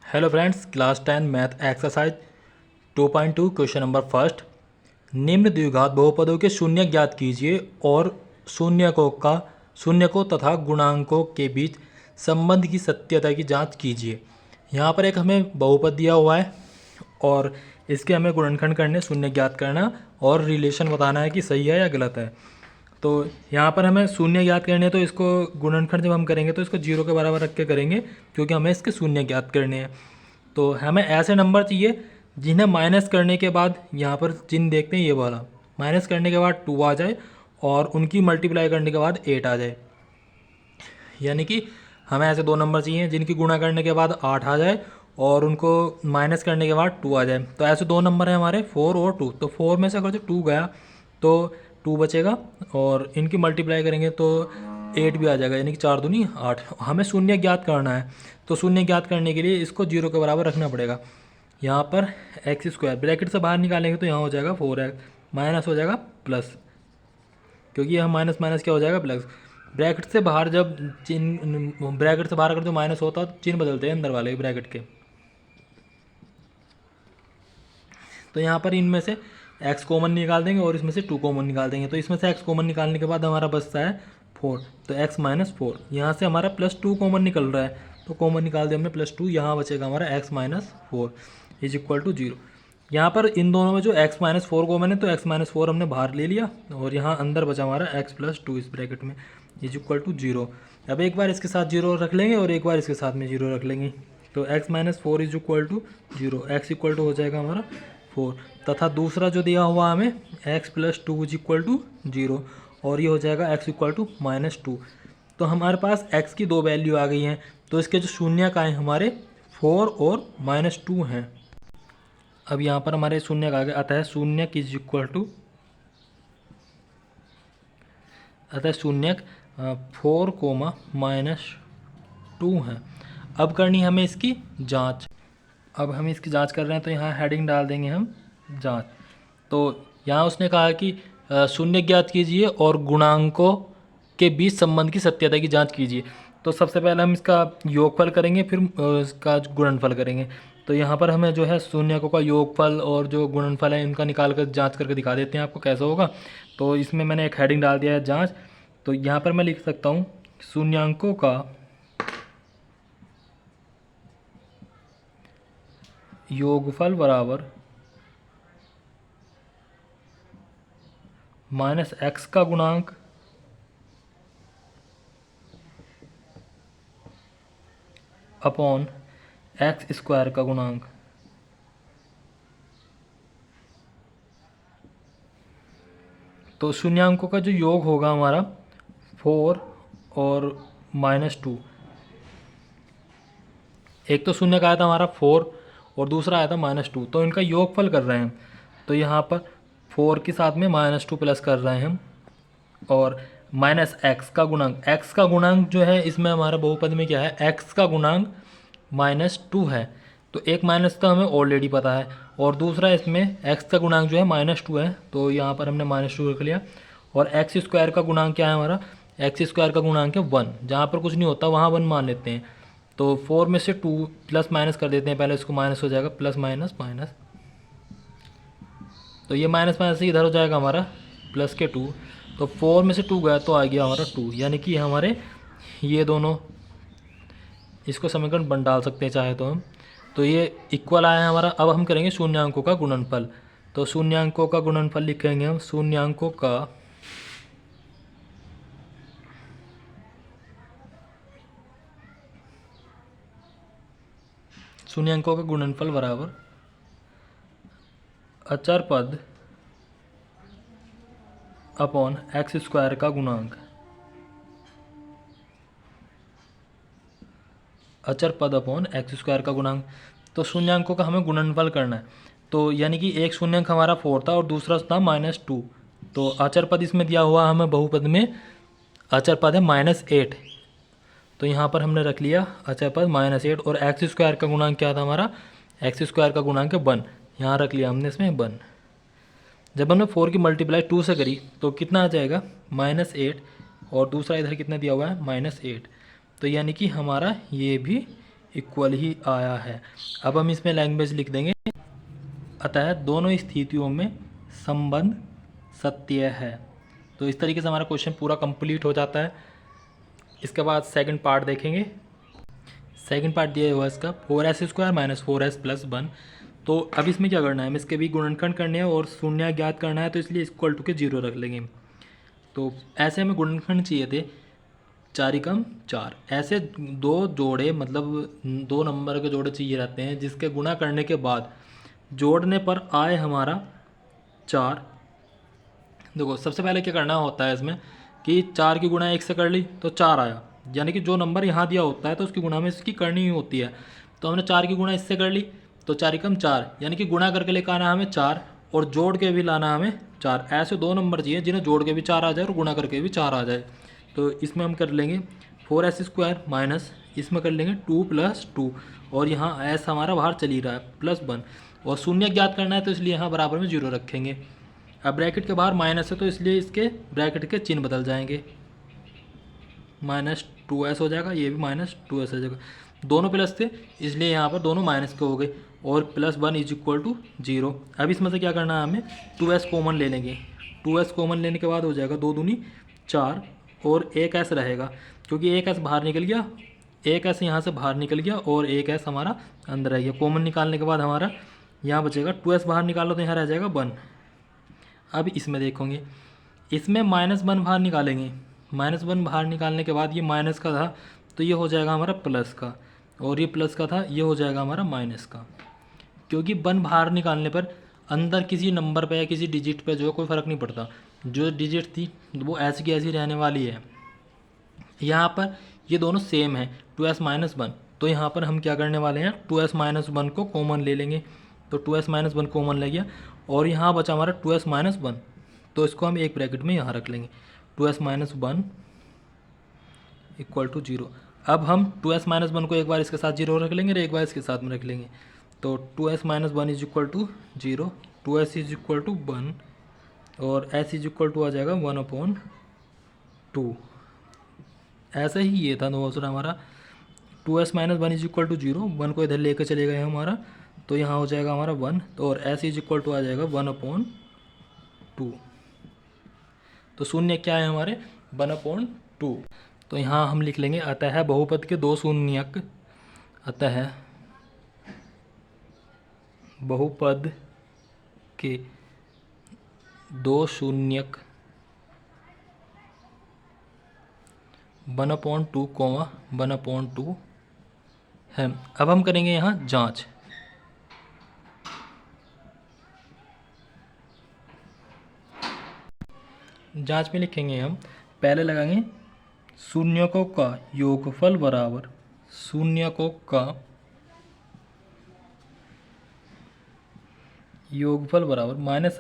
Hello friends, class 10 math exercise 2.2 question number first. निम्न द्विघात बहुपदों के शून्य ज्ञात कीजिए और शून्य को तथा गुणांकों के बीच संबंध की सत्यता की जांच कीजिए। यहाँ पर एक हमें बहुपद दिया हुआ है और इसके हमें गुणनखंड करने, शून्य ज्ञात करना और रिलेशन बताना है कि सही है या गलत है। तो यहाँ पर हमें शून्य ज्ञात करने हैं, तो इसको गुणनखंड जब हम करेंगे तो इसको जीरो के बराबर रख के करेंगे, क्योंकि हमें इसके शून्य ज्ञात करने हैं। तो हमें ऐसे नंबर चाहिए जिन्हें माइनस करने के बाद, यहाँ पर चिन्ह देखते हैं ये वाला, माइनस करने के बाद 2 आ जाए और उनकी मल्टीप्लाई करने के बाद 8 आ जाए। यानी कि हमें ऐसे दो नंबर चाहिए जिनकी गुणा करने के बाद 8 आ जाए और उनको माइनस करने के बाद 2 आ जाए। तो ऐसे दो नंबर हैं हमारे 4 और 2। तो 4 में से अगर जो 2 गया तो 2 बचेगा और इनकी मल्टीप्लाई करेंगे तो 8 भी आ जाएगा, यानी कि 4 दूनी 8। हमें शून्य ज्ञात करना है, तो शून्य ज्ञात करने के लिए इसको जीरो के बराबर रखना पड़ेगा। यहाँ पर एक्स स्क्वायर ब्रैकेट से बाहर निकालेंगे तो यहाँ हो जाएगा 4x, माइनस हो जाएगा प्लस, क्योंकि यह माइनस माइनस क्या हो जाएगा प्लस। ब्रैकेट से बाहर जब चिन्ह, ब्रैकेट से बाहर अगर जो माइनस होता है तो चिन्ह बदलते हैं अंदर वाले ब्रैकेट के। तो यहाँ पर इनमें से x कॉमन निकाल देंगे और इसमें से 2 कॉमन निकाल देंगे। तो इसमें से x कॉमन निकालने के बाद हमारा बचता है 4, तो x माइनस 4। यहाँ से हमारा +2 कॉमन निकल रहा है, तो कॉमन निकाल दिया हमने +2, यहाँ बचेगा हमारा x minus 4 is equal to 0। यहाँ पर इन दोनों में जो x माइनस 4 कॉमन है, तो x माइनस 4 हमने बाहर ले लिया और यहाँ अंदर बचा हमारा x प्लस 2 इस ब्रैकेट में इज इक्वल टू 0। अब एक बार इसके साथ 0 रख लेंगे और एक बार इसके साथ में 0 रख लेंगे, तो x minus 4 is equal to 0, x equal to हो जाएगा हमारा 4, तथा दूसरा जो दिया हुआ हमें x plus 2 is equal to 0 और ये हो जाएगा x इक्वल टू -2। तो हमारे पास x की दो वैल्यू आ गई हैं, तो इसके जो शून्य का है हमारे 4 और -2 हैं। अब यहाँ पर हमारे शून्य का आ गया, अतः शून्य इज इक्वल टू, अतः शून्य 4, -2 है। अब करनी हमें इसकी जांच। अब हम इसकी जांच कर रहे हैं तो यहाँ हेडिंग डाल देंगे हम जांच। तो यहाँ उसने कहा कि शून्य ज्ञात कीजिए और गुणांकों के बीच संबंध की सत्यता की जांच कीजिए। तो सबसे पहले हम इसका योगफल करेंगे, फिर इसका गुणनफल करेंगे। तो यहाँ पर हमें जो है शून्यकों का योगफल और जो गुणनफल है इनका निकाल कर जाँच करके दिखा देते हैं आपको कैसा होगा। तो इसमें मैंने एक हेडिंग डाल दिया है जाँच। तो यहाँ पर मैं लिख सकता हूँ शून्यांकों का योगफल बराबर -x का गुणांक अपॉन x स्क्वायर का गुणांक। तो शून्यांकों का जो योग होगा हमारा 4 और -2, एक तो शून्य का आया था हमारा 4 और दूसरा आया था -2, तो इनका योगफल कर रहे हैं। तो यहाँ पर 4 के साथ में -2 प्लस कर रहे हैं हम, और -x का गुणांक, x का गुणांक जो है इसमें हमारा बहुपद में क्या है, x का गुणांक -2 है। तो एक माइनस तो हमें ऑलरेडी पता है और दूसरा इसमें x का गुणांक जो है -2 है, तो यहाँ पर हमने -2 रख लिया। और x स्क्वायर का गुणांक क्या है हमारा, x स्क्वायर का गुणांक है 1, जहाँ पर कुछ नहीं होता वहाँ 1 मान लेते हैं। तो 4 में से 2 प्लस माइनस कर देते हैं, पहले इसको माइनस हो जाएगा, प्लस माइनस माइनस, तो ये माइनस माइनस से इधर हो जाएगा हमारा प्लस के 2। तो 4 में से 2 गया तो आ गया हमारा 2, यानी कि हमारे ये दोनों, इसको समीकरण बन डाल सकते हैं चाहे तो हम। तो ये इक्वल आया है हमारा। अब हम करेंगे शून्यांकों का गुणनफल। तो शून्यांकों का गुणनफल लिखेंगे हम, शून्यांकों का गुणनफल बराबर अचर पद अपॉन x स्क्वायर का गुणांक। अचर पद अपॉन x स्क्वायर का गुणांक। तो शून्यांकों का हमें गुणनफल करना है, तो यानी कि एक शून्यांक हमारा 4 था और दूसरा था -2। तो अचर पद इसमें दिया हुआ हमें बहुपद में अचर पद है -8, तो यहाँ पर हमने रख लिया अचर पद -8। और x स्क्वायर का गुणांक क्या था हमारा, x स्क्वायर का गुणांक है 1, यहाँ रख लिया हमने इसमें 1। जब हमने 4 की मल्टीप्लाई 2 से करी तो कितना आ जाएगा -8, और दूसरा इधर कितना दिया हुआ है -8। तो यानी कि हमारा ये भी इक्वल ही आया है। अब हम इसमें लैंग्वेज लिख देंगे, अतः दोनों स्थितियों में संबंध सत्य है। तो इस तरीके से हमारा क्वेश्चन पूरा कंप्लीट हो जाता है। इसके बाद सेकंड पार्ट देखेंगे। सेकंड पार्ट दिया हुआ है इसका 4s² माइनस 4s प्लस 1। तो अब इसमें क्या करना है, हमें इसके भी गुणनखंड करने हैं और शून्य ज्ञात करना है, तो इसलिए इक्वल टू के 0 रख लेंगे। तो ऐसे हमें गुणनखंड चाहिए थे 4 एकम 4। ऐसे दो जोड़े मतलब 2 नंबर के जोड़े चाहिए रहते हैं जिसके गुणा करने के बाद जोड़ने पर आए हमारा 4। देखो सबसे पहले क्या करना होता है इसमें कि 4 की गुणा 1 से कर ली तो 4 आया, यानी कि जो नंबर यहाँ दिया होता है तो उसकी गुणा में इसकी करनी ही होती है। तो हमने 4 की गुणा इससे कर ली तो 4 एकम 4, यानी कि गुणा करके लेकर आना हमें 4 और जोड़ के भी लाना हमें 4। ऐसे 2 नंबर चाहिए जिन्हें जोड़ के भी 4 आ जाए और गुणा करके भी 4 आ जाए। तो इसमें हम कर लेंगे 4s² माइनस इसमें कर लेंगे 2 + 2 और यहाँ s हमारा बाहर चली रहा है प्लस 1 और शून्य ज्ञात करना है तो इसलिए यहाँ बराबर में 0 रखेंगे। अब ब्रैकेट के बाहर माइनस है तो इसलिए इसके ब्रैकेट के चिन्ह बदल जाएंगे, -2s हो जाएगा, ये भी -2s हो जाएगा। दोनों प्लस थे इसलिए यहाँ पर दोनों माइनस के हो गए और +1 = 0। अब इसमें से क्या करना है, हमें 2s कॉमन ले लेंगे। 2s कॉमन लेने के बाद हो जाएगा 2 दूनी 4 और 1s रहेगा क्योंकि 1s बाहर निकल गया, 1s यहाँ से बाहर निकल गया और 1s हमारा अंदर रह गया। कॉमन निकालने के बाद हमारा यहाँ बचेगा 2s बाहर निकालो तो यहाँ रह जाएगा 1। अब इसमें देखोगे, इसमें -1 बाहर निकालेंगे। -1 बाहर निकालने के बाद ये माइनस का था तो ये हो जाएगा हमारा प्लस का, और ये प्लस का था ये हो जाएगा हमारा माइनस का। क्योंकि 1 बाहर निकालने पर अंदर किसी नंबर पे या किसी डिजिट पे जो है कोई फ़र्क नहीं पड़ता, जो डिजिट थी वो ऐसी की ऐसी रहने वाली है। यहाँ पर ये दोनों सेम है 2s - 1, तो यहाँ पर हम क्या करने वाले हैं 2s - 1 को कॉमन ले लेंगे। तो 2s - 1 कॉमन ले गया और यहाँ बचा हमारा 2s - 1, तो इसको हम एक ब्रैकेट में यहाँ रख लेंगे 2s - 1 = 0। अब हम 2s - 1 को एक बार इसके साथ 0 रख लेंगे और एक बार इसके साथ में रख लेंगे। तो 2s - 1 = 0, 2s = 1 और s = आ जाएगा 1/2। ऐसा ही ये था दूसरा हमारा 2s - 1 = 0, 1 को इधर लेकर चले गए हमारा, तो यहाँ हो जाएगा हमारा 1 तो और s = आ जाएगा 1/2। तो शून्य क्या है हमारे 1/2। तो यहाँ हम लिख लेंगे अतः बहुपद के 2 शून्यक, अतः बहुपद के 2 शून्यक 1/2, 1/2 है। अब हम करेंगे यहाँ जांच। जांच में लिखेंगे हम, पहले लगाएंगे शून्यकों का योगफल बराबर शून्यकों का योगफल बराबर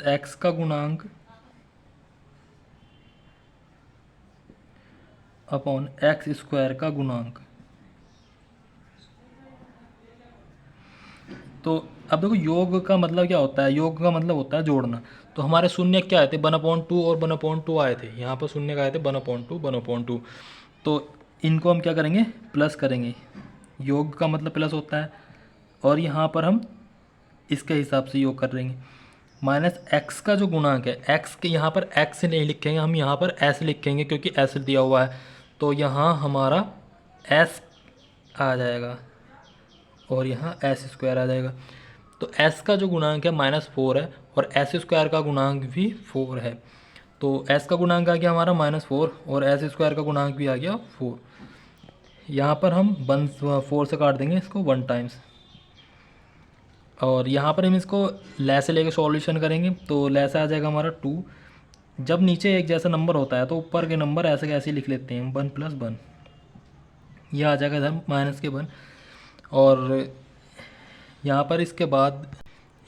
-x का गुणांक अपॉन x² का गुणांक। तो अब देखो योग का मतलब क्या होता है, योग का मतलब होता है जोड़ना। तो हमारे शून्य क्या आए थे 1/2 और 1/2 आए थे, यहाँ पर शून्य का आए थे 1/2 1/2। तो इनको हम क्या करेंगे प्लस करेंगे, योग का मतलब प्लस होता है, और यहाँ पर हम इसके हिसाब से योग कर देंगे। -x का जो गुणांक है, x के यहाँ पर x नहीं लिखेंगे, हम यहाँ पर s लिखेंगे क्योंकि s दिया हुआ है। तो यहाँ हमारा s आ जाएगा और यहाँ s² आ जाएगा। तो s का जो गुणांक है -4 है और s² का गुणांक भी 4 है। तो s का गुणांक आ गया हमारा -4 और s² का गुणांक भी आ गया 4। यहाँ पर हम 4 से काट देंगे इसको 1 टाइम्स, और यहाँ पर हम इसको ले से लेकर सॉल्यूशन करेंगे तो ले से आ जाएगा हमारा 2। जब नीचे एक जैसा नंबर होता है तो ऊपर के नंबर ऐसे कैसे लिख लेते हैं 1 + 1, यह आ जाएगा इधर माइनस के 1। और यहाँ पर इसके बाद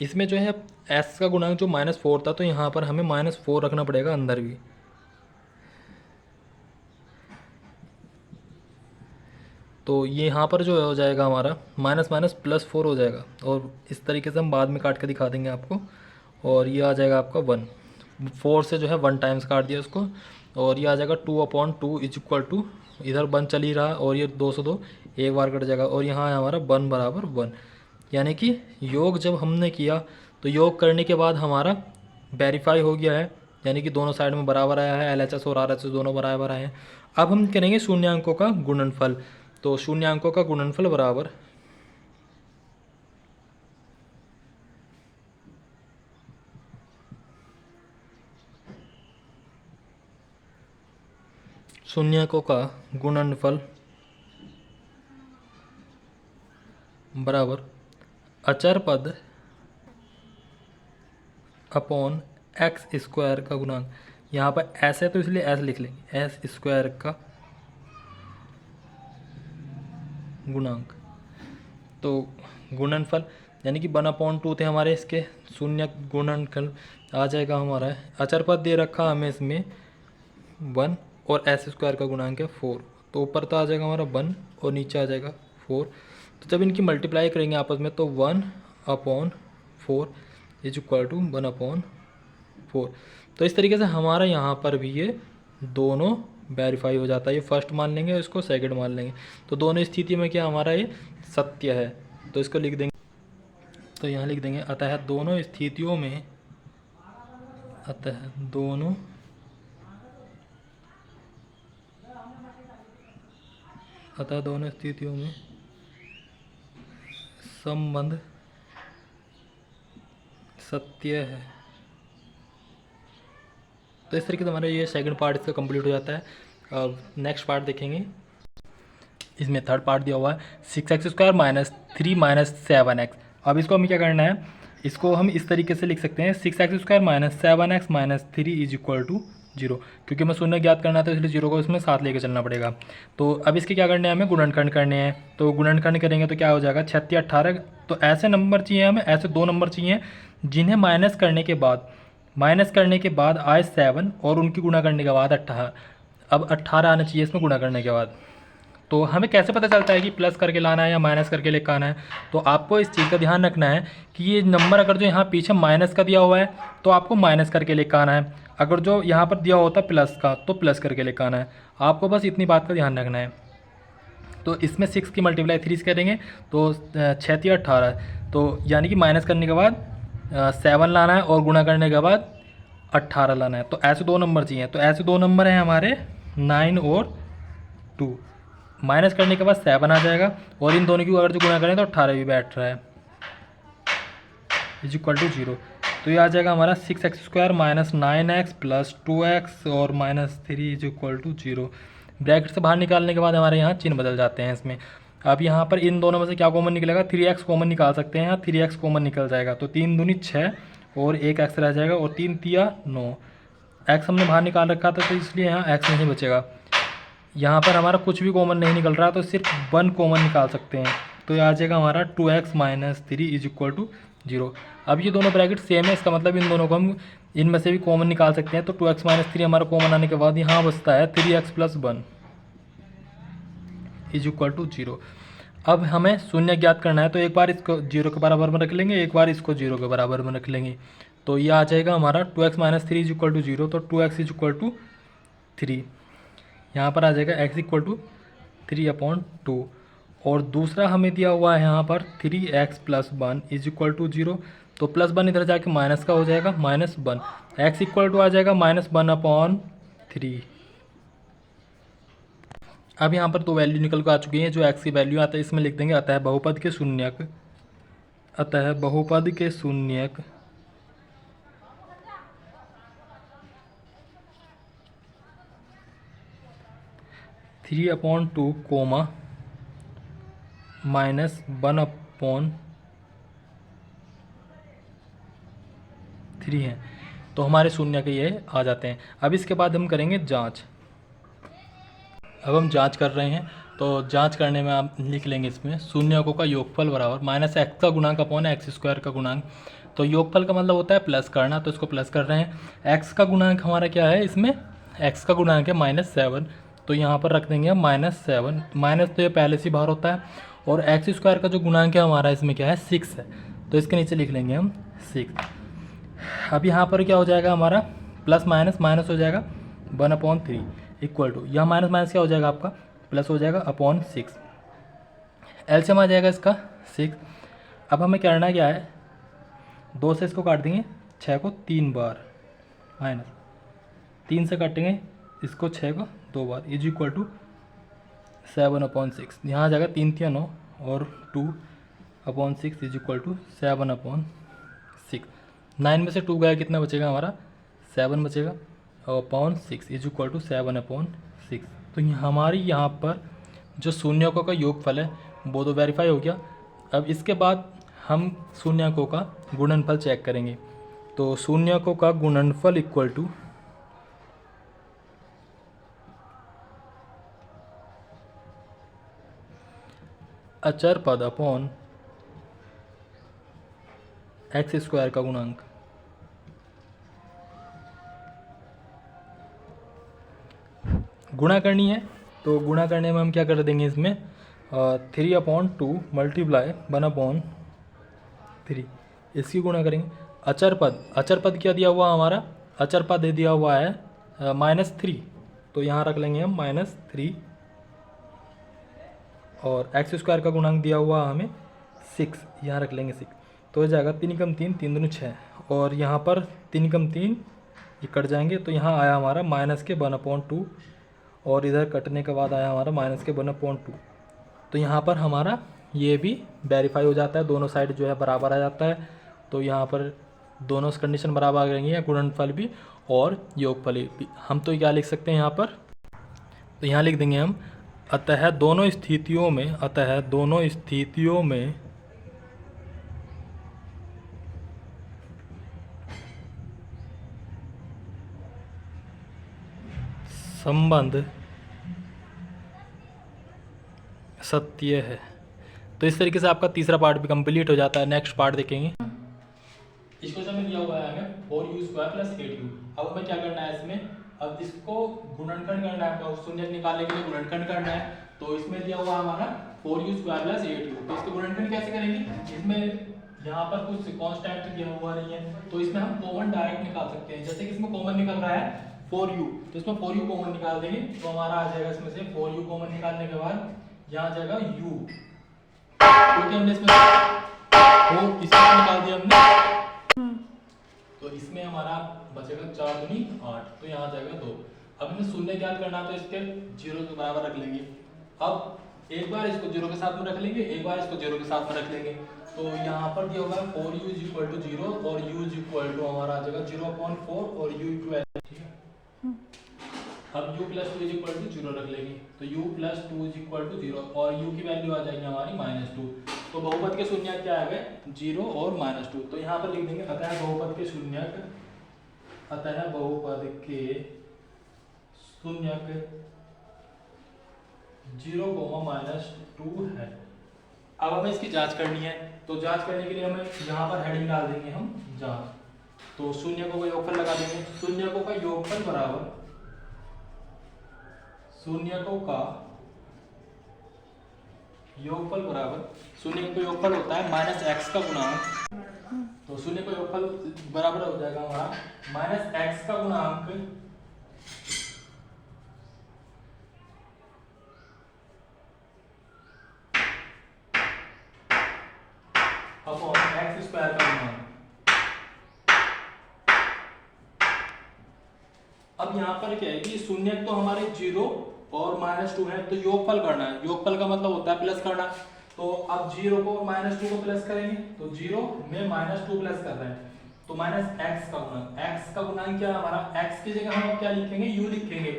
इसमें जो है s का गुणांक जो -4 था तो यहाँ पर हमें -4 रखना पड़ेगा अंदर भी। तो ये यहाँ पर जो हो जाएगा हमारा +4 हो जाएगा, और इस तरीके से हम बाद में काट के दिखा देंगे आपको। और ये आ जाएगा आपका 1, 4 से जो है 1 टाइम्स काट दिया उसको, और ये आ जाएगा 2/2 = इधर 1 चल ही रहा और ये 2 से 2 एक बार कट जाएगा और यहाँ है हमारा 1 बराबर 1। यानी कि योग जब हमने किया तो योग करने के बाद हमारा वेरीफाई हो गया है, यानी कि दोनों साइड में बराबर आया है, LHS और RHS दोनों बराबर आए हैं। अब हम करेंगे शून्यांकों का गुणनफल। तो शून्यांकों का गुणनफल बराबर शून्यकों का गुणनफल बराबर अचर पद अपॉन एक्स स्क्वायर का गुणांक। यहाँ पर एस है तो इसलिए एस लिख लेंगे, एस स्क्वायर का गुणांक। तो गुणनफल यानी कि 1/2 थे हमारे इसके, शून्य गुणनफल आ जाएगा हमारा। अचर पद दे रखा हमें इसमें 1 और एस स्क्वायर का गुणांक है 4, तो ऊपर तो आ जाएगा हमारा 1 और नीचे आ जाएगा 4। तो जब इनकी मल्टीप्लाई करेंगे आपस में तो 1/4 इज इक्वल टू 1/4। तो इस तरीके से हमारा यहाँ पर भी ये दोनों वेरीफाई हो जाता है। ये फर्स्ट मान लेंगे और इसको सेकंड मान लेंगे, तो दोनों स्थिति में क्या हमारा ये सत्य है। तो इसको लिख देंगे, तो यहाँ लिख देंगे अतः दोनों स्थितियों में, अतः दोनों स्थितियों में संबंध सत्य है। तो इस तरीके से हमारा ये सेकंड पार्ट इसका कंप्लीट हो जाता है। अब नेक्स्ट पार्ट देखेंगे। इसमें थर्ड पार्ट दिया हुआ है 6x² - 3 - 7x। अब इसको हमें क्या करना है, इसको हम इस तरीके से लिख सकते हैं 6x² - 7x - 3 is equal to 0, क्योंकि हमें शून्य ज्ञात करना था इसलिए 0 को इसमें साथ लेके चलना पड़ेगा। तो अब इसके क्या करने हैं, हमें गुणनखंड करने हैं। तो गुणनखंड करेंगे तो क्या हो जाएगा 36 18। तो ऐसे नंबर चाहिए हमें, ऐसे 2 नंबर चाहिए जिन्हें माइनस करने के बाद आए 7 और उनकी गुणा करने के बाद 18। अब 18 आना चाहिए इसमें गुणा करने के बाद। तो हमें कैसे पता चलता है कि प्लस करके लाना है या माइनस करके लेकर आना है। तो आपको इस चीज़ का ध्यान रखना है कि ये नंबर अगर जो यहाँ पीछे माइनस का दिया हुआ है तो आपको माइनस करके लेकर आना है, अगर जो यहाँ पर दिया होता है प्लस का तो प्लस करके लेकर आना है। आपको बस इतनी बात का ध्यान रखना है। तो इसमें 6 की मल्टीप्लाई 3 से करेंगे तो 6 या 18, तो यानी कि माइनस करने के बाद 7 लाना है और गुणा करने के बाद 18 लाना है। तो ऐसे 2 नंबर चाहिए। तो ऐसे 2 नंबर हैं हमारे 9 और 2। माइनस करने के बाद 7 आ जाएगा और इन दोनों की अगर जो गुणा करें तो 18 भी बैठ रहा है इज इक्वल टू 0। तो ये आ जाएगा हमारा 6x² - 9x + 2x और -3 इज इक्वल टू 0। ब्रैकेट से बाहर निकालने के बाद हमारे यहाँ चिन्ह बदल जाते हैं इसमें। अब यहाँ पर इन दोनों में से क्या कॉमन निकलेगा, 3x कॉमन निकाल सकते हैं। यहाँ 3x कॉमन निकल जाएगा तो 3 दूनी 6 और 1 x रह जाएगा और 3 तिया 9। x हमने बाहर निकाल रखा था तो इसलिए यहाँ x नहीं बचेगा। यहाँ पर हमारा कुछ भी कॉमन नहीं निकल रहा तो सिर्फ 1 कॉमन निकाल सकते हैं। तो ये आ जाएगा हमारा 2x - 3 इज इक्वल टू 0। अब ये दोनों ब्रैकेट सेम है, इसका मतलब इन दोनों को हम इनमें से भी कॉमन निकाल सकते हैं। तो 2x - 3 हमारा कॉमन आने के बाद यहाँ बचता है 3x + 1 इज इक्वल टू 0। अब हमें शून्य ज्ञात करना है तो एक बार इसको 0 के बराबर में रख लेंगे, एक बार इसको 0 के बराबर में रख लेंगे। तो ये आ जाएगा हमारा 2x - 3 इज इक्वल टू 0। तो 2x इज इक्वल टू 3, यहाँ पर आ जाएगा x इक्वल टू 3/2। और दूसरा हमें दिया हुआ है यहाँ पर 3x + 1 इज इक्वल टू 0। तो +1 इधर जाके माइनस का हो जाएगा -1। x इक्वल टू आ जाएगा -1/3। अब यहाँ पर 2 वैल्यू निकल कर आ चुकी हैं। जो x की वैल्यू आता है इसमें लिख देंगे अतः बहुपद के शून्यक, अतः बहुपद के शून्यक 3/2 कोमा -1/3 हैं। तो हमारे शून्य के ये आ जाते हैं। अब इसके बाद हम करेंगे जांच। अब हम जांच कर रहे हैं तो जांच करने में आप लिख लेंगे इसमें शून्यकों का योगफल बराबर -x का गुणांक अपॉन x² का गुणांक। तो योगफल का मतलब होता है प्लस करना, तो इसको प्लस कर रहे हैं। x का गुणांक हमारा क्या है, इसमें x का गुणांक है -7, तो यहाँ पर रख देंगे हम -7। माइनस तो ये पहले से बाहर होता है। और x² का जो गुणांक है हमारा इसमें क्या है 6 है, तो इसके नीचे लिख लेंगे हम 6। अब यहाँ पर क्या हो जाएगा हमारा प्लस माइनस माइनस हो जाएगा 1/3 इक्वल टू, यह माइनस माइनस क्या हो जाएगा आपका प्लस हो जाएगा अपॉन 6, एलसीएम आ जाएगा इसका 6। अब हमें करना क्या है, 2 से इसको काट देंगे 6 को 3 बार, माइनस 3 से काटेंगे इसको 6 को 2 बार, इज इक्वल टू 7/6। यहाँ आ जाएगा 3 3 9 और 2/6 इज इक्वल टू 7/6। 9 में से 2 गया, कितना बचेगा हमारा 7 बचेगा, और अपॉन 6 इज इक्वल टू 7/6। तो हमारी यहाँ पर जो शून्यकों का योगफल है वो तो वेरीफाई हो गया। अब इसके बाद हम शून्यकों का गुणनफल चेक करेंगे। तो शून्यकों का गुणनफल इक्वल टू अचर पद अपॉन एक्स स्क्वायर का गुणांक। गुणा करनी है तो गुणा करने में हम क्या कर देंगे, इसमें 3/2 मल्टीप्लाई 1/3, इसकी गुणा करेंगे। अचर पद क्या दिया हुआ हमारा, अचर पद दिया हुआ है -3, तो यहाँ रख लेंगे हम -3, और एक्स स्क्वायर का गुणांक दिया हुआ हमें 6, यहाँ रख लेंगे 6। तो हो जाएगा 3 × 3 3 दूनी 6, और यहाँ पर 3 × 3 ये कट जाएंगे, तो यहाँ आया हमारा -1/2, और इधर कटने के बाद आया हमारा -1/2। तो यहाँ पर हमारा ये भी वेरीफाई हो जाता है, दोनों साइड जो है बराबर आ जाता है। तो यहाँ पर दोनों कंडीशन बराबर आ जाएंगी, गुणनफल भी और योगफल भी। हम तो क्या लिख सकते हैं यहाँ पर, तो यहाँ लिख देंगे हम अतः दोनों स्थितियों में संबंध सत्य है। तो इस तरीके से आपका तीसरा पार्ट भी कंप्लीट हो जाता है। नेक्स्ट पार्ट देखेंगे। इस क्वेश्चन में दिया हुआ है हमें 4u² + 8u। अब हमें क्या करना है इसमें, अब इसको गुणनखंड करना है, तो शून्य निकालने के लिए गुणनखंड करना है। तो इसमें दिया हुआ हमारा 4u² + 8u, तो इसको गुणनखंड कैसे करेंगे, इसमें यहाँ पर कुछ कांस्टेंट दिया हुआ नहीं है, तो इसमें हम कॉमन डायरेक्ट निकाल सकते हैं। जैसे कि इसमें कॉमन निकल रहा है 4u, तो इसमें 4u कॉमन निकाल देंगे, तो हमारा आ जाएगा इसमें से 4u कॉमन निकालने के बाद यहाँ आ जाएगा u, क्योंकि हमने इसमें 4 इसमें निकाल दिया हमने, तो इसमें हमारा बचेगा 4 दूनी 8, तो यहाँ आ जाएगा 2। अब हमें शून्य ज्ञात करना, तो इसके 0 के बराबर रख लेंगे। अब एक बार इसको 0 के साथ में रख लेंगे, एक बार इसको 0 के साथ में रख लेंगे। तो यहाँ पर दिया होगा 4u = 0 और u = हमारा आ जाएगा 0/4 और u इक्वल, ठीक है। अब u + 2 = 0 रख लेंगे, तो u + 2 = 0 और u की वैल्यू आ जाएगी हमारी -2। तो बहुपद के शून्यक क्या आ गए, 0 और -2। तो यहाँ पर लिख देंगे अतः बहुपद के शून्यक 0, -2 है। अब हमें इसकी जांच करनी है, तो जांच करने के लिए हमें यहाँ पर हेडिंग डाल देंगे हम जांच। तो शून्यकों का योगफल लगा देंगे। शून्यकों का योगफल बराबर शून्यकों का योगफल होता है -x का गुणांक। तो शून्य का योगफल बराबर हो जाएगा हमारा -x का गुणांक अपॉन x² का गुणांक। अब यहाँ पर क्या है कि शून्य तो हमारे 0 और -2 है, तो योगफल करना है। योगफल का मतलब होता है प्लस करना। तो अब 0 को -2 को प्लस करेंगे, तो 0 में -2 प्लस कर रहे हैं, तो -x का गुणांक। x का गुणांक क्या है हमारा, x की जगह हम क्या लिखेंगे, u लिखेंगे,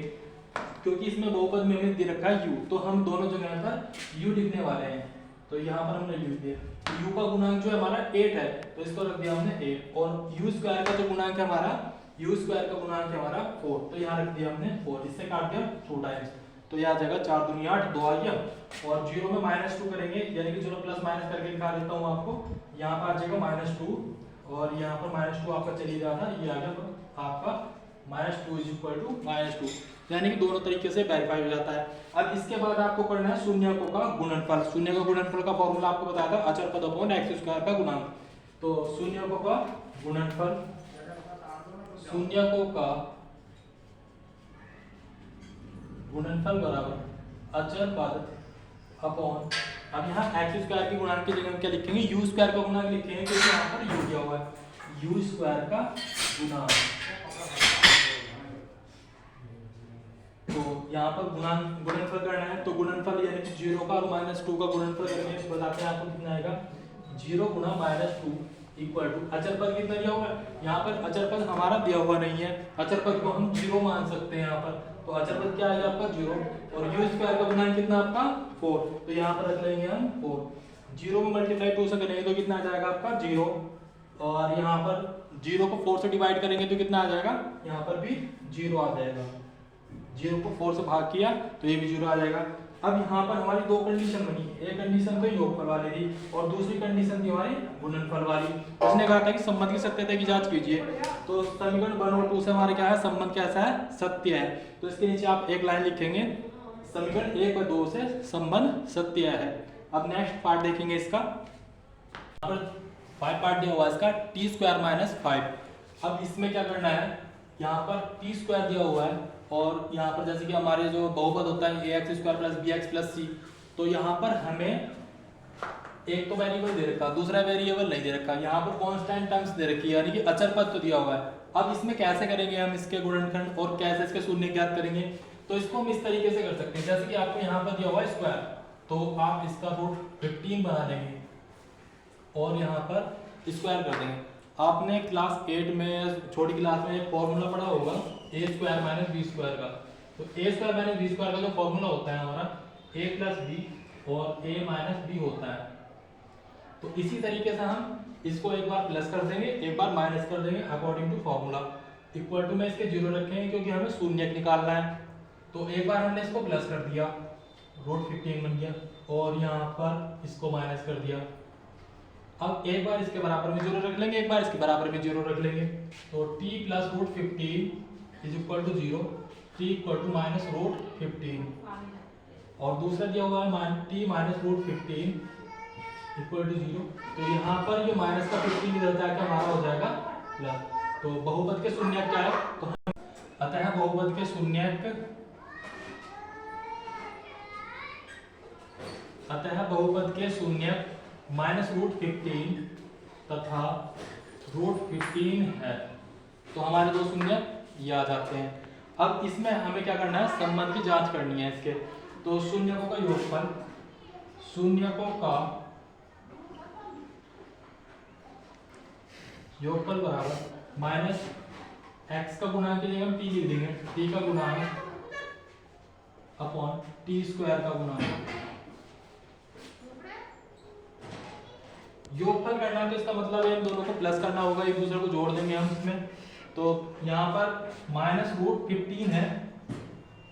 क्योंकि इसमें बहुपद में हमें दे रखा है u, तो हम दोनों जगह पर u लिखने वाले हैं। तो यहाँ पर हमने लिख दिया। तो u का गुणांक जो है हमारा 8 है, तो इसको रख दिया हमने 8, और u² का जो गुणांक है हमारा, u² का गुणांक है हमारा 4, तो यहाँ रख दिया हमने 4, इससे काट दिया 2 टाइम्स, तो ये आ जाएगा 4 दूनी 8, 2 आ गया। और 0 में -2 करेंगे, यानी कि 0 प्लस माइनस करके दिखा देता हूँ आपको। यहाँ पर आ जाएगा -2, और यहाँ पर -2 आपका चली जा रहा, ये आ गया तो आपका -2 = -2, यानी कि दोनों तरीके से वेरीफाई हो जाता है। अब इसके बाद आपको करना है शून्यकों का गुणनफल। शून्य का गुणनफल का फॉर्मूला आपको बताया था, अचर पद अपॉन x² का गुणांक। तो शून्यकों का गुणनफल, शून्यकों का गुणनफल बराबर अचर पद अपॉन, अब यहाँ एक्स स्क्वायर के गुणांक की जगह हम क्या लिखेंगे, यू स्क्वायर का गुणांक लिखेंगे, क्योंकि यहाँ पर यू दिया हुआ है, यू स्क्वायर का गुणांक। तो यहाँ पर गुणनफल करना है, तो गुणनफल यानी कि 0 का और -2 का गुणनफल करके बताते हैं आपको कितना आएगा, 0 गुना -2 इक्वल टू अचर पद कितना दिया हुआ है, यहाँ पर अचर पद हमारा दिया हुआ नहीं है, अचर पद को हम 0 मान सकते हैं यहाँ पर, तो अचर पद क्या आएगा आपका 0, और यू स्क्वायर का गुणांक कितना आपका 4, तो यहाँ पर रख लेंगे हम 4, 0 में मल्टीप्लाई 2 से करेंगे तो कितना आ जाएगा आपका 0, और यहाँ पर 0 को 4 से डिवाइड करेंगे तो कितना आ जाएगा, यहाँ पर भी 0 आ जाएगा, 0 को 4 से भाग किया तो ये भी 0 आ जाएगा। अब यहाँ पर हमारी दो कंडीशन बनी, एक कंडीशन तो योगफल वाली थी और दूसरी कंडीशन थी हमारी गुणनफल वाली। उसने कहा था कि संबंध की सत्यता की जांच कीजिए, तो समीकरण 1 और 2 से हमारे क्या है, संबंध कैसा है, सत्य है। तो इसके नीचे आप एक लाइन लिखेंगे, समीकरण 1 और 2 से संबंध सत्य है। अब नेक्स्ट पार्ट देखेंगे इसका, यहाँ पर 5 पार्ट दिया हुआ है इसका, t² - 5। अब इसमें क्या करना है, यहाँ पर t² दिया हुआ है और यहाँ पर जैसे कि हमारे जो बहुपद होता है ax² + bx + c, तो यहाँ पर हमें एक तो वेरिएबल दे रखा, दूसरा वेरिएबल नहीं दे रखा, यहाँ पर कांस्टेंट टर्म्स दे रखी है, यानी कि अचर पद तो दिया हुआ है। अब इसमें कैसे करेंगे हम इसके गुणनखंड और कैसे इसके शून्य ज्ञात करेंगे, तो इसको हम इस तरीके से कर सकते हैं, जैसे कि आपको यहाँ पर दिया हुआ है स्क्वायर, तो आप इसका रूट 15 बना लेंगे और यहाँ पर स्क्वायर कर देंगे। आपने क्लास 8 में, छोटी क्लास में एक फॉर्मूला पढ़ा होगा a² - b² का, तो a² - b² का जो फॉर्मूला होता है हमारा a + b और a - b होता है। तो इसी तरीके से हम इसको एक बार प्लस कर देंगे, एक बार माइनस कर देंगे according to formula. Equal to में इसके 0 रखेंगे क्योंकि हमें शून्य निकालना है। तो एक बार हमने इसको प्लस कर दिया, रूट 15 बन गया, और यहाँ पर इसको माइनस कर दिया। अब एक बार इसके बराबर में 0 रख लेंगे, एक बार इसके बराबर में 0 रख लेंगे, तो t + √15 = 0, t = -√15, और दूसरा दिया हुआ है t - √15 = 0, तो यहाँ पर ये माइनस का 15 इधर जाकर हमारा हो जाएगा प्लस। तो बहुपद के शून्यक क्या है, तो अतः बहुपद के शून्यक, अतः बहुपद के शून्यक -√15 तथा √15 है, तो हमारे दो शून्य ये आ जाते हैं। अब इसमें हमें क्या करना है, संबंध की जांच करनी है इसके, तो शून्यकों का योगफल, शून्यकों का योगफल बराबर -x का गुणांक की जगह हम t लिख देंगे, t का गुणांक अपॉन t² का गुणांक। योगफल करना है तो इसका मतलब है इन दोनों को प्लस करना होगा, एक दूसरे को जोड़ देंगे हम इसमें। तो यहाँ पर -√15 है,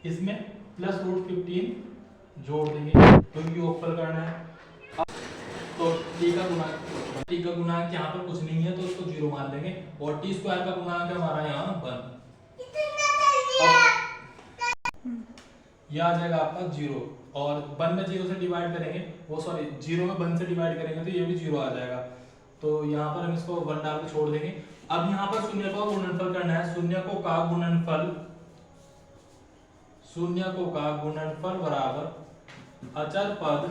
इसमें +√15 जोड़ देंगे क्योंकि योगफल करना है। तो t का गुणांक यहाँ पर कुछ नहीं है तो उसको 0 मान लेंगे, और t² का गुणांक है हमारा यहाँ 1, यह आ जाएगा आपका 0, और 1 में 0 से डिवाइड करेंगे, वो सॉरी 0 में 1 से डिवाइड करेंगे तो ये भी 0 आ जाएगा। तो यहाँ पर हम इसको 1 डाल के छोड़ देंगे। अब यहाँ पर शून्यकों का गुणनफल करना है, शून्यकों का गुणनफल, शून्यकों का गुणनफल बराबर अचर पद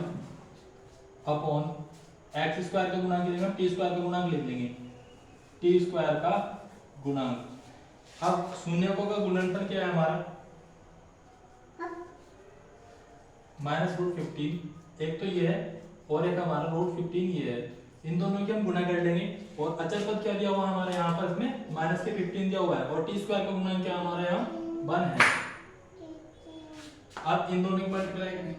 अपॉन x² का गुणांक की जगह t² का गुणांक लिख लेंगे, t² का गुणांक। अब शून्यकों का गुणनफल क्या है हमारा, -√15, एक तो ये है और एक हमारा √15 ये है, इन दोनों की हम गुणा कर लेंगे। और अचर पद क्या दिया हुआ है हमारे यहाँ पर, इसमें -15 दिया हुआ है, और t² का गुणांक क्या हमारे यहाँ 1 है। अब इन दोनों की मल्टीप्लाई करेंगे,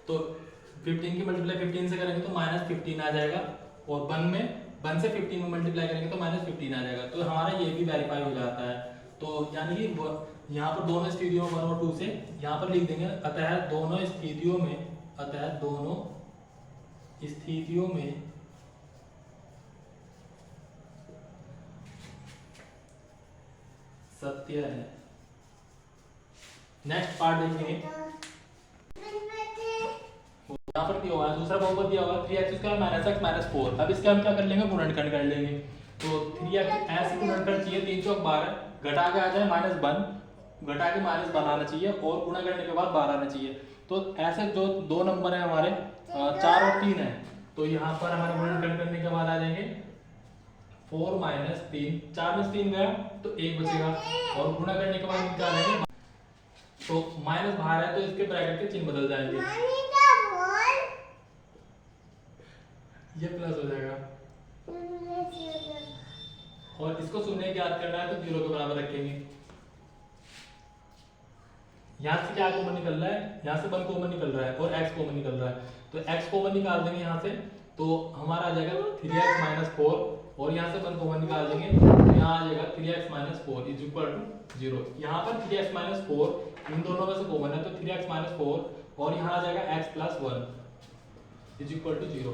तो 15 की मल्टीप्लाई 15 से करेंगे तो -15 आ जाएगा, और 1 से 15 में मल्टीप्लाई करेंगे तो -15 आ जाएगा। तो हमारा ये भी वेरीफाई हो जाता है। तो यानी कि यहाँ पर दोनों स्थितियों 1 और 2 से यहाँ पर लिख देंगे, अतः दोनों स्थितियों में सत्य है। नेक्स्ट पार्ट देखेंगे, यहाँ पर दिया हुआ है दूसरा बहुपद दिया हुआ है 3x² - x - 4। अब इसके हम क्या कर लेंगे, गुणनखंड कर लेंगे। तो 3x ऐसे गुणनखंड चाहिए, 3 × 4 = 12, घटा के आ जाए -1, घटा के माइनस बनाना चाहिए और गुणा करने के बाद 12 आना चाहिए। तो ऐसे जो दो नंबर है हमारे 4 और 3 है, तो यहाँ पर हमारे गुणनखंड करने के बाद आ जाएंगे 4 माइनस 3, 4 में से 3 गया तो 1 बचेगा, और गुणा करने के बाद क्या आएंगे, तो माइनस बाहर है तो इसके ब्रैकेट के चिन्ह बदल जाएंगे, ये प्लस हो जाएगा, और इसको शून्य ज्ञात करना है तो 0 के बराबर रखेंगे। यहाँ से क्या कॉमन निकल रहा है, यहाँ से 1 कॉमन निकल रहा है और x कॉमन निकल रहा है, तो x कॉमन निकाल देंगे यहाँ से, तो हमारा आ जाएगा 3x माइनस 4, और यहाँ से 1 कॉमन निकाल देंगे तो यहाँ आ जाएगा 3x minus 4 is equal to 0। यहाँ पर 3x माइनस 4 इन दोनों में से कॉमन है तो 3x माइनस 4, और यहाँ आ जाएगा x plus 1 is equal to 0।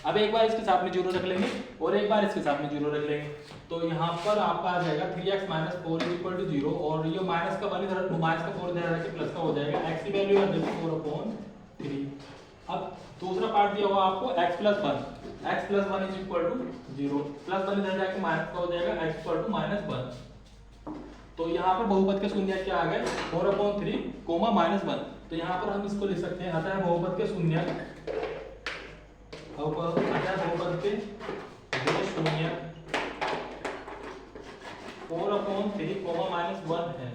अब एक बार इसके साथ में 0 रख लेंगे और एक बार इसके साथ में 0 रख लेंगे, तो यहाँ पर आपका आ जाएगा 3x minus 4 is equal to 0, और ये माइनस का 1 इधर माइनस का 4 इधर रख के प्लस का हो जाएगा, x की वैल्यू है 4/3। अब दूसरा पार्ट दिया हुआ आपको x plus 1 is equal to 0, plus 1 इधर जाके माइनस का हो जाएगा x इक्वल टू माइनस 1। तो यहाँ पर बहुपद के शून्य क्या आ गए 4/3 कोमा माइनस 1, तो यहाँ पर हम इसको लिख सकते हैं अतः बहुपद के शून्य, बहुपद के दो शून्य 4/3 कोमा माइनस 1 है।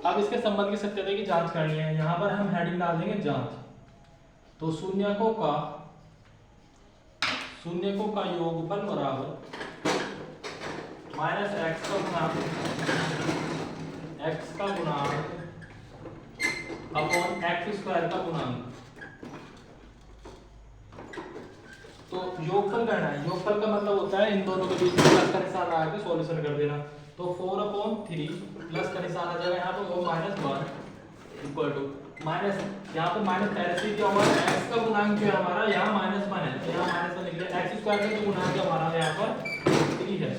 अब इसके संबंध की सत्यता की जांच करनी है, यहाँ पर हम हेडिंग डाल देंगे जांच, तो शून्यकों का योगफल बराबर माइनस x का गुणांक अपॉन x स्क्वायर का गुणांक। तो योगफल करना है, योगफल का मतलब होता है इन दोनों के बीच में प्लस का निशान लगा के सॉल्यूशन कर देना, तो 4/3 प्लस का निशान आ जाएगा यहाँ पर और माइनस 1 इक्वल टू माइनस, यहाँ पर माइनस पहले से क्या हुआ है x का गुणांक जो है हमारा यहाँ माइनस 1 है, तो यहाँ माइनस 1 निकले, x स्क्वायर का जो गुणांक हमारा यहाँ पर 3 है,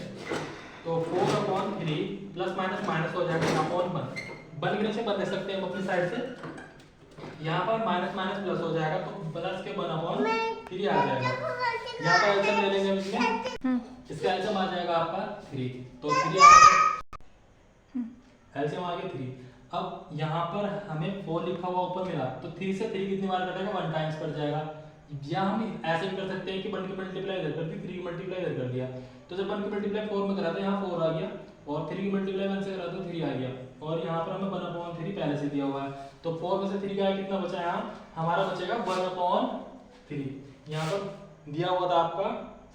तो 4/3 प्लस माइनस माइनस हो जाएगा अपॉन 1, बन गिनती से बदल सकते हैं हम अपनी साइड से, यहाँ पर माइनस माइनस प्लस हो जाएगा तो प्लस के 1/3 आ जाएगा, यहाँ पर एलसीएम ले लेंगे इसमें, इसका एलसीएम आ जाएगा आपका 3, तो 3 आ गया, एलसीएम आ गया 3। अब यहाँ पर हमें 4 लिखा हुआ ऊपर मिला, तो 3 से 3 कितनी बार कटेगा 1 टाइम्स कट जाएगा, या हम ऐसे भी कर सकते हैं कि 1 की मल्टीप्लाई इधर कर दी, 3 की मल्टीप्लाई इधर कर दिया, तो जब 1 की मल्टीप्लाई 4 में करा तो यहाँ 4 आ गया, और 3 की मल्टीप्लाई 1 से करा तो 3 आ गया, और यहाँ पर हमें 1/3 पहले से दिया हुआ है, तो 4 में से 3 का कितना बचा है, यहाँ हमारा बचेगा 1/3, यहाँ पर दिया हुआ था आपका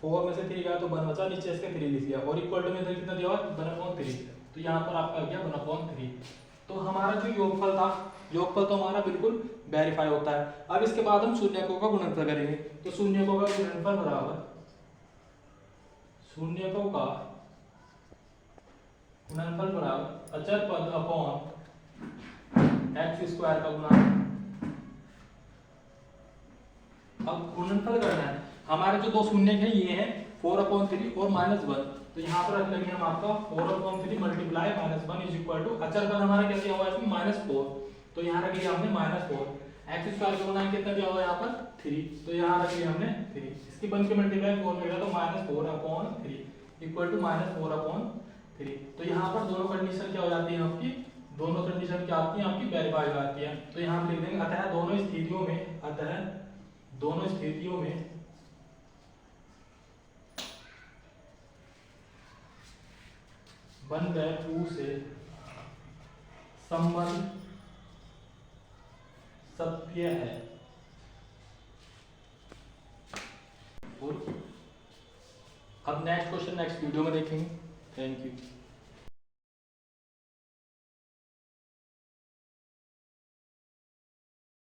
4 में से 3 का तो 1 बचा, नीचे इसके 3 लिख दिया, और इक्वल टू में इधर कितना दिया हुआ 1/3, तो यहाँ पर आपका आ गया 1/3। तो हमारा जो योगफल था, योगफल तो हमारा बिल्कुल वेरीफाई होता है। अब इसके बाद हम शून्यकों का गुणनफल करेंगे, तो शून्यकों का गुणनफल बराबर शून्यकों का गुणनफल बराबर अचर पद अपॉन x स्क्वायर का गुणांक। अब गुणनफल करना है, हमारे जो दो शून्य हैं ये हैं 4/3 और -1, तो यहाँ पर रख लेंगे हम आपका 4/3 मल्टीप्लाई -1 इज इक्वल टू अचर पद हमारा क्या दिया हुआ है इसमें -4, तो यहाँ रख लिया हमने -4, x स्क्वायर का गुणांक कितना दिया हुआ है यहाँ पर 3, तो यहाँ रख लिया हमने 3, इसकी बन के मल्टीप्लाई 4 मिलेगा तो -4/3 इक्वल टू -4/3। तो यहाँ पर दोनों कंडीशन क्या हो जाती है आपकी, दोनों कंडीशन क्या आती है आपकी वेरीफाई हो जाती है, तो यहाँ हम लिख देंगे अतः दोनों स्थितियों में 1/2 से संबंध सत्य है। और अब नेक्स्ट क्वेश्चन नेक्स्ट वीडियो में देखेंगे। Thank you.